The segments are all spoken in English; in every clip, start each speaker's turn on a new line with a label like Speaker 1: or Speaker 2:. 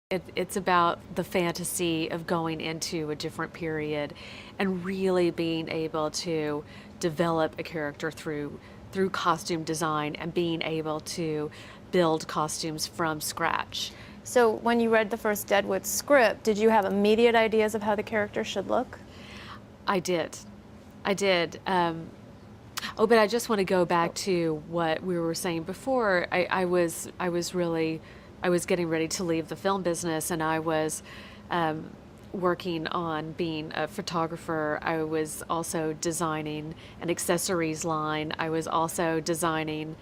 Speaker 1: It's about the fantasy of going into a different period and really being able to develop a character through costume design and being able to build costumes from scratch.
Speaker 2: So when you read the first Deadwood script, did you have immediate ideas of how the character should look?
Speaker 1: I did. I did. Oh, but I just want to go back to what we were saying before. I was getting ready to leave the film business, and I was working on being a photographer. I was also designing an accessories line. I was also designing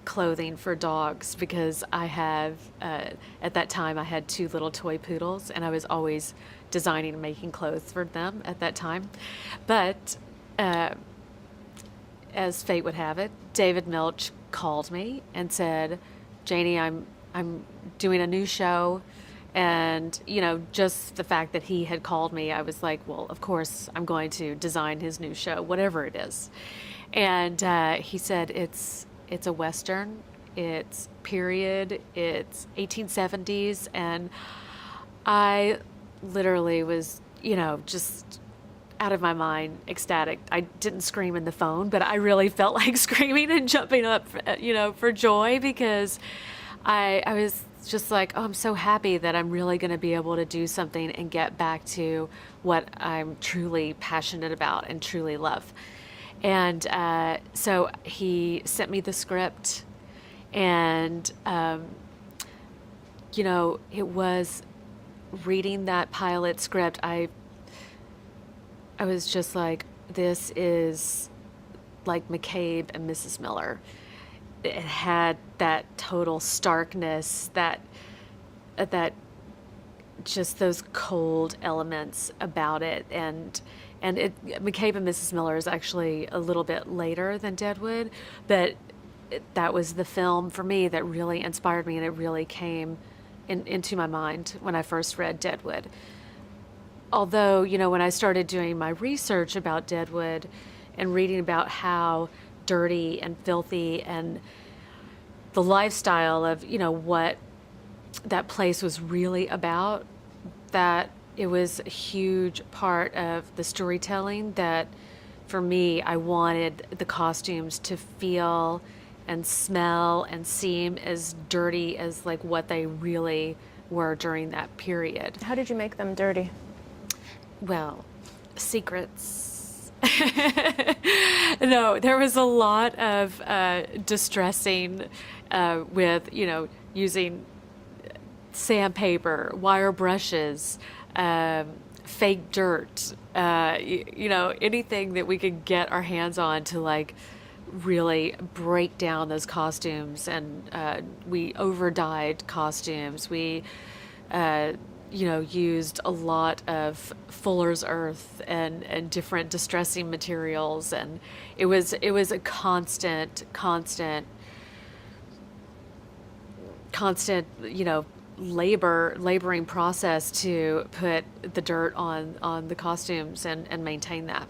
Speaker 1: clothing for dogs because at that time, I had two little toy poodles, and I was always designing and making clothes for them at that time. But as fate would have it, David Milch called me and said, "Janie, I'm doing a new show." And, just the fact that he had called me, I was like, well, of course I'm going to design his new show, whatever it is. And he said, it's a Western, it's period, it's 1870s. And I literally was, just out of my mind, ecstatic. I didn't scream in the phone, but I really felt like screaming and jumping up, for joy, because I was just like, oh, I'm so happy that I'm really going to be able to do something and get back to what I'm truly passionate about and truly love. And so he sent me the script, and it was reading that pilot script. I was just like, this is like McCabe and Mrs. Miller. It had that total starkness, that just those cold elements about it, and McCabe and Mrs. Miller is actually a little bit later than Deadwood, but that was the film for me that really inspired me, and it really came into my mind when I first read Deadwood. Although, when I started doing my research about Deadwood and reading about how dirty and filthy and the lifestyle of, what that place was really about, that it was a huge part of the storytelling, that for me, I wanted the costumes to feel and smell and seem as dirty as like what they really were during that period.
Speaker 2: How did you make them dirty?
Speaker 1: Well, secrets. No, there was a lot of distressing with, using sandpaper, wire brushes, fake dirt, anything that we could get our hands on to like really break down those costumes. And we over-dyed costumes. We used a lot of fuller's earth and different distressing materials, and it was a constant, laboring process to put the dirt on the costumes and maintain that.